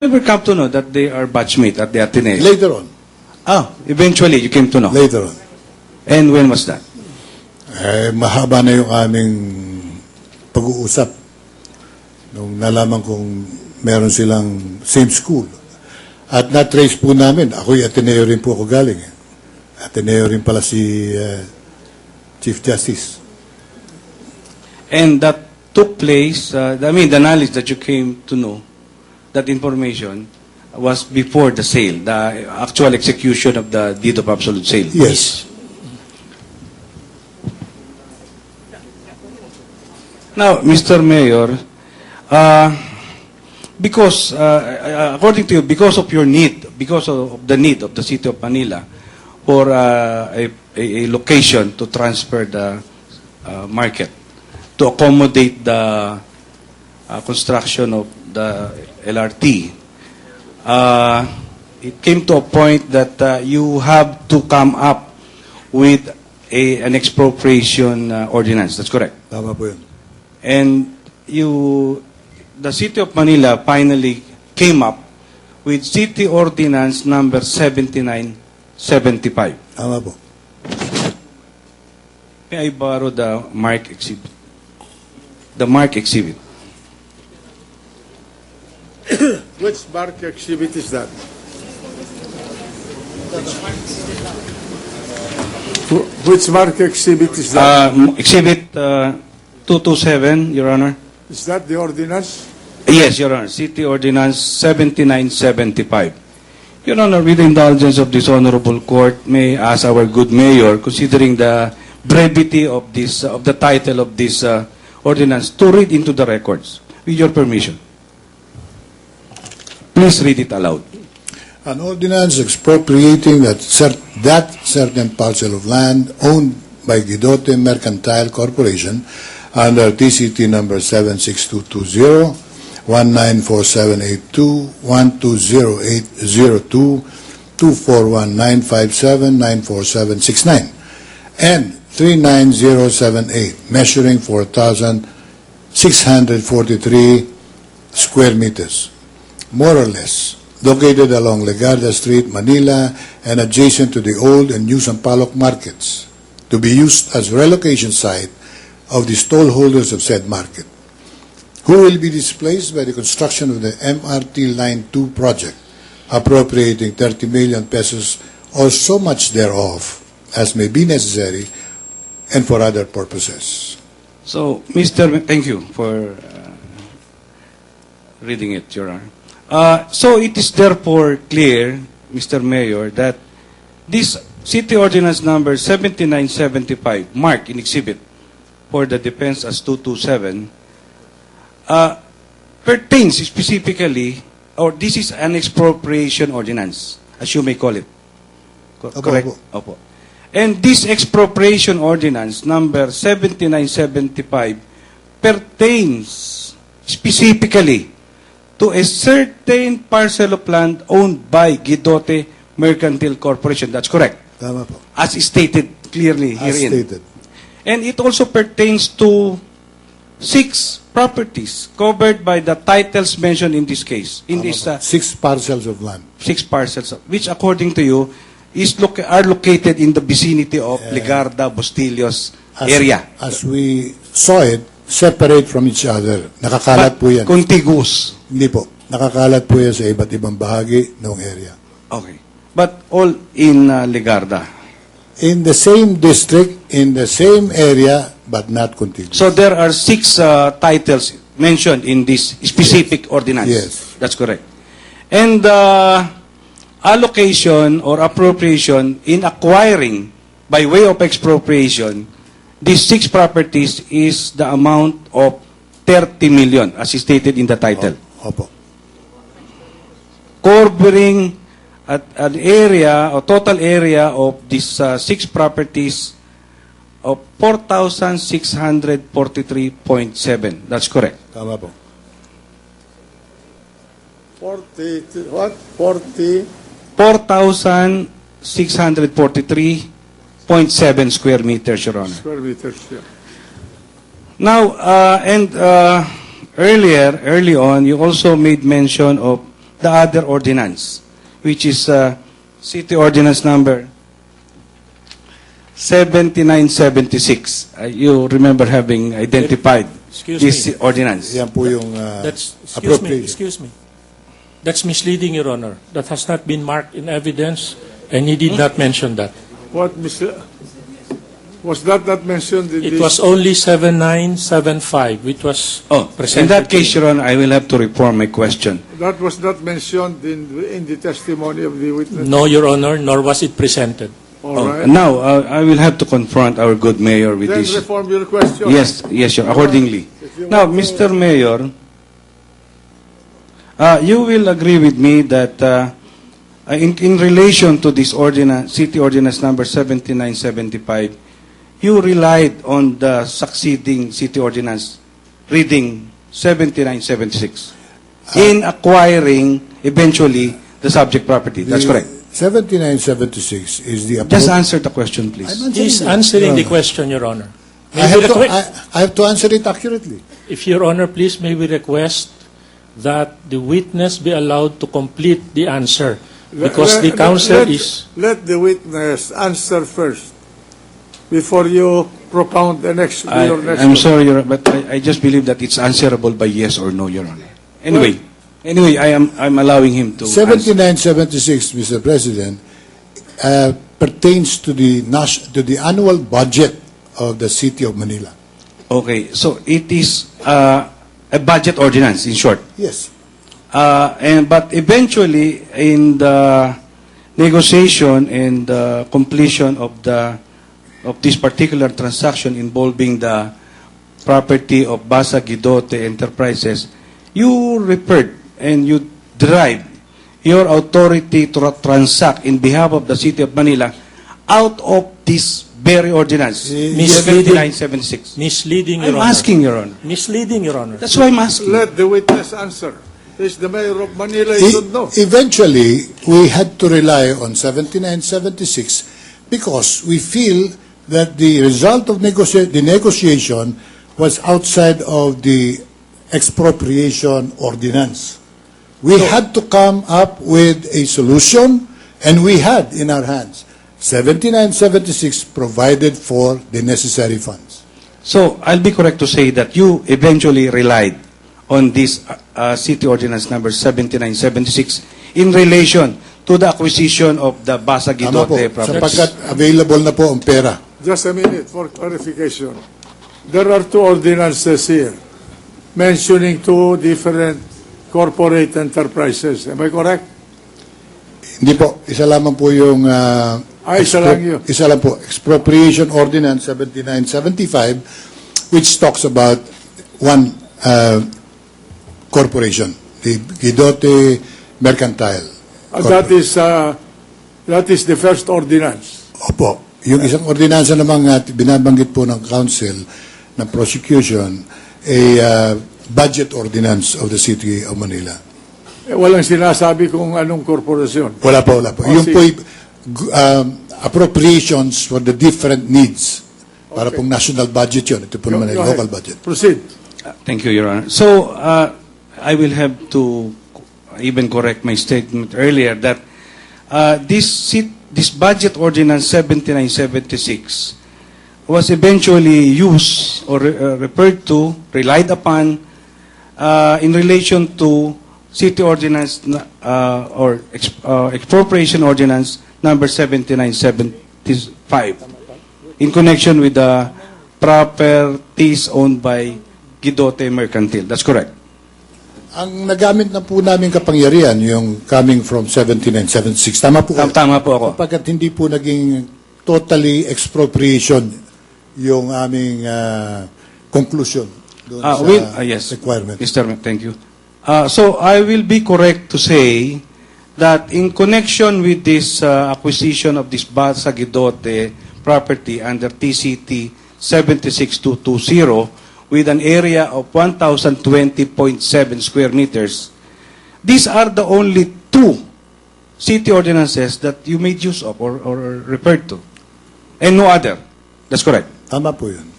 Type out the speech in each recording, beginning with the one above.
never come to know that they are batchmate at the Ateneo? Later on. Eventually you came to know. Later on. And when was that? Mahaba na yung aming pag-uusap nung nalaman kong meron silang same school. At na-trace po namin, ako'y Ateneo rin po ako galing. Ateneo rin pala si Chief Justice. And that took place, the knowledge that you came to know, that information was before the sale, the actual execution of the deed of absolute sale. Yes. Now, Mr. Mayor, because, according to you, because of your need, because of the need of the City of Manila for a location to transfer the market, to accommodate the construction of the LRT, it came to a point that you have to come up with an expropriation ordinance. That's correct? Tama po yun. And the City of Manila finally came up with City Ordinance number 7975. Tama po. May I borrow the mark exhibit? The mark exhibit. Which mark exhibit is that? Which mark exhibit is that? Exhibit 227, Your Honor. Is that the ordinance? Yes, Your Honor. City Ordinance 7975. Your Honor, with the indulgence of this honorable court, may I ask our good mayor, considering the brevity of this, of the title of this ordinance, to read into the records, with your permission. Please read it aloud. An ordinance expropriating that certain parcel of land owned by Guidote Mercantile Corporation under TCT number 76220, 194782, 120802, 241957, 94769, and 39078, measuring 4,643 square meters, more or less, located along Legarda Street, Manila, and adjacent to the old and new Sampaloc markets, to be used as relocation site of the stallholders of said market, who will be displaced by the construction of the MRT Line 2 project, appropriating 30 million pesos or so much thereof as may be necessary and for other purposes. So, thank you for reading it, Your Honor. So it is therefore clear, Mr. Mayor, that this City Ordinance number 7975, marked in exhibit for the defense as 227, pertains specifically, or this is an expropriation ordinance, as you may call it. Correct? Opo. And this expropriation ordinance number 7975 pertains specifically to a certain parcel of land owned by Guidote Mercantile Corporation. That's correct? Tama po. As stated clearly As herein. stated. And it also pertains to 6 properties covered by the titles mentioned in this case. In this 6 parcels of land. 6 parcels, which according to you are located in the vicinity of Legarda, Bustillos area. As we saw it, separate from each other. Nakakalat po yan. Contiguous. Hindi po. Nakakalat po yan sa iba't ibang bahagi ng area. Okay. But all in Legarda. In the same district, in the same area, but not contiguous. So there are 6 titles mentioned in this specific ordinance. Yes. That's correct. And allocation or appropriation in acquiring by way of expropriation these 6 properties is the amount of 30 million as stated in the title. Opo. Covering at an area or total area of these 6 properties of 4,643.7. That's correct. Tama po. 40, what? 40? 4,643.7 square meters, Your Honor. Square meters, yeah. Now, early on, you also made mention of the other ordinance, which is City Ordinance number 7976. You remember having identified Excuse this me. ordinance. Yan po yung Excuse me. That's misleading, Your Honor. That has not been marked in evidence, and he did not mention that. What, Mr. Was that not mentioned in It this? was only 7975, which was Oh, presented. in that case, Your Honor, I will have to reform my question. That was not mentioned in the testimony of the witness. No, Your Honor, nor was it presented. All Oh, right. now, I will have to confront our good mayor with Then this. reform your question. Yes, Your accordingly. If you Now, want to- Mr. Mayor, you will agree with me that in relation to this ordinance, City Ordinance number 7975, you relied on the succeeding City Ordinance reading 7976 in acquiring eventually the subject property. That's correct. 7976 is the Just answer the question, please. He's answering the question, Your Honor. I have to answer it accurately. If Your Honor, please, may we request that the witness be allowed to complete the answer, because the counsel is... Let the witness answer first before you propound the next. your next I'm one. sorry, Your Honor, but I just believe that it's answerable by yes or no, Your Honor. Anyway, I'm allowing him to answer. 7976, Mr. President, pertains to the annual budget of the City of Manila. Okay, so it is a budget ordinance, in short. Yes. But eventually, in the negotiation and the completion of this particular transaction involving the property of Basa Guidote Enterprises, you referred and you derived your authority to transact in behalf of the City of Manila out of this very ordinance, Misleading. 7976. Misleading, Your I'm Honor. asking, Your Honor. Misleading, Your Honor. That's why I'm asking. Let the witness answer. He's the mayor of Manila. He should know. Eventually, we had to rely on 7976 because we feel that the result of the negotiation was outside of the expropriation ordinance. We had to come up with a solution, and we had in our hands 7976 provided for the necessary funds. So, I'll be correct to say that you eventually relied on this City Ordinance number 7976 in relation to the acquisition of the Basa Tama po, Guidote property. sapagkat available na po ang pera. Just a minute for clarification. There are two ordinances here mentioning two different corporate enterprises. Am I correct? Hindi po, isa lamang po yung Isa lang yun. Isa lang po, Expropriation Ordinance 7975, which talks about one corporation, the Guidote Mercantile. That is the first ordinance. Opo, yung isang ordinansa namang binabanggit po ng council ng prosecution, a budget ordinance of the City of Manila. Walang sinasabi kung anong korporasyon. Wala po, wala po. Oh, Yung see. po appropriations for the different needs. Para pong national budget yun. Ito po naman ay Go local ahead. budget. Proceed. Thank you, Your Honor. So, I will have to even correct my statement earlier that this budget ordinance 7976 was eventually used or referred to, relied upon in relation to City Ordinance or Expropriation Ordinance number 7975 in connection with the properties owned by Guidote Mercantile. That's correct. Ang nagamit na po namin kapangyarihan, yung coming from 7976. Tama po. Tama po ako. Pagkat hindi po naging totally expropriation yung aming conclusion doon sa Yes, requirement. Mr. Mayor, thank you. So I will be correct to say that in connection with this acquisition of this Basa Guidote property under TCT 76220 with an area of 1,020.7 square meters, these are the only two city ordinances that you made use of or referred to, and no other. That's correct. Tama po yun.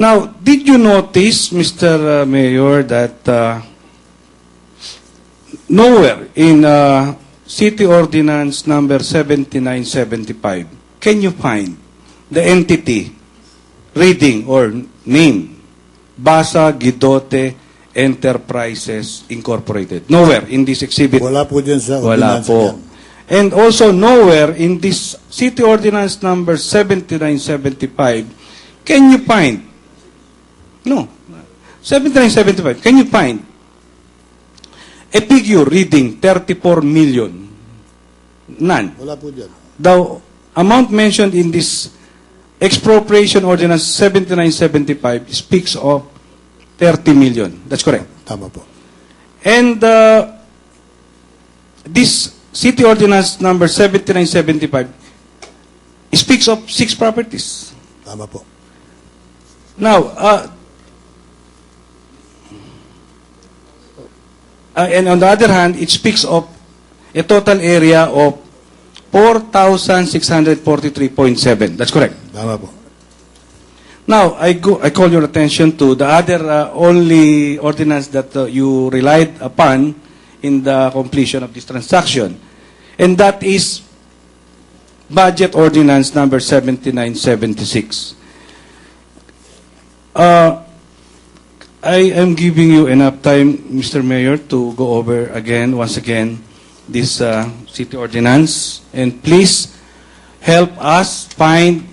Now, did you notice, Mr. Mayor, that nowhere in City Ordinance number 7975 can you find the entity reading or name Basa Guidote Enterprises Incorporated. Nowhere in this exhibit. Wala po dyan sa Wala ordinansa po. yan. And also nowhere in this City Ordinance number 7975 can you find, no, 7975, can you find a figure reading 34 million? None. Wala po dyan. The amount mentioned in this Expropriation Ordinance 7975 speaks of 30 million. That's correct. Tama po. And this City Ordinance number 7975 speaks of 6 properties. Tama po. Now, and on the other hand, it speaks of a total area of 4,643.7. That's correct. Tama po. Now, I call your attention to the other only ordinance that you relied upon in the completion of this transaction, and that is Budget Ordinance number 7976. I am giving you enough time, Mr. Mayor, to go over once again, this city ordinance, and please help us find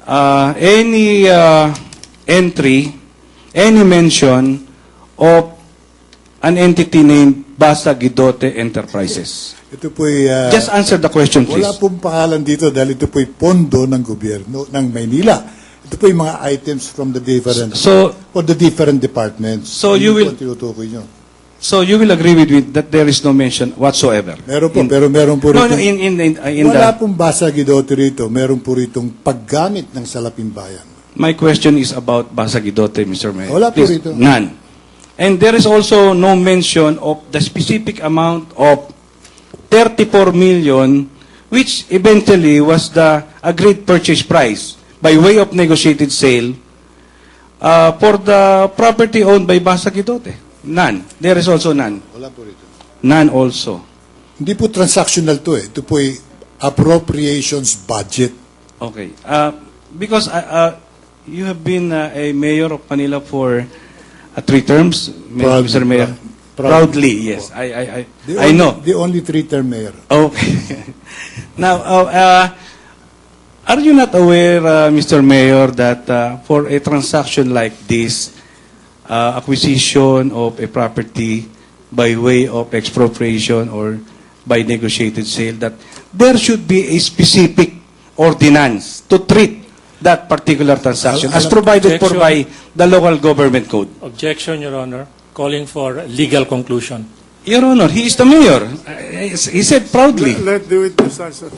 any entry, any mention of an entity named Basa Guidote Enterprises. Ito po'y... Just answer the question, please. wala pong pangalan dito dahil ito po'y pondo ng gobyerno ng Maynila. Ito po'y mga items from the different... or the different departments. So Yun you po will- ang tinutukoy nyo. So you will agree with me that there is no mention whatsoever? Meron po, pero meron po No, rito... no, in wala the... pong Basa Guidote rito. Meron po ritong paggamit ng salaping bayan. My question is about Basa Guidote, Mr. Mayor. Wala po Please, rito. None. And there is also no mention of the specific amount of 34 million, which eventually was the agreed purchase price by way of negotiated sale for the property owned by Basa Guidote. None. There is also none. Wala po rito. None also. Hindi po transactional to eh. Ito po'y appropriations budget. Okay. Because you have been a mayor of Manila for 3 terms, Proud- Mr. Mayor. Proudly, yes. I know. The only three-term mayor. Okay. Now, are you not aware, Mr. Mayor, that for a transaction like this, acquisition of a property by way of expropriation or by negotiated sale, that there should be a specific ordinance to treat that particular transaction as provided for by the local government code? Objection, Your Honor. Calling for legal conclusion. Your Honor, he is the mayor. He said proudly. Let the witness answer.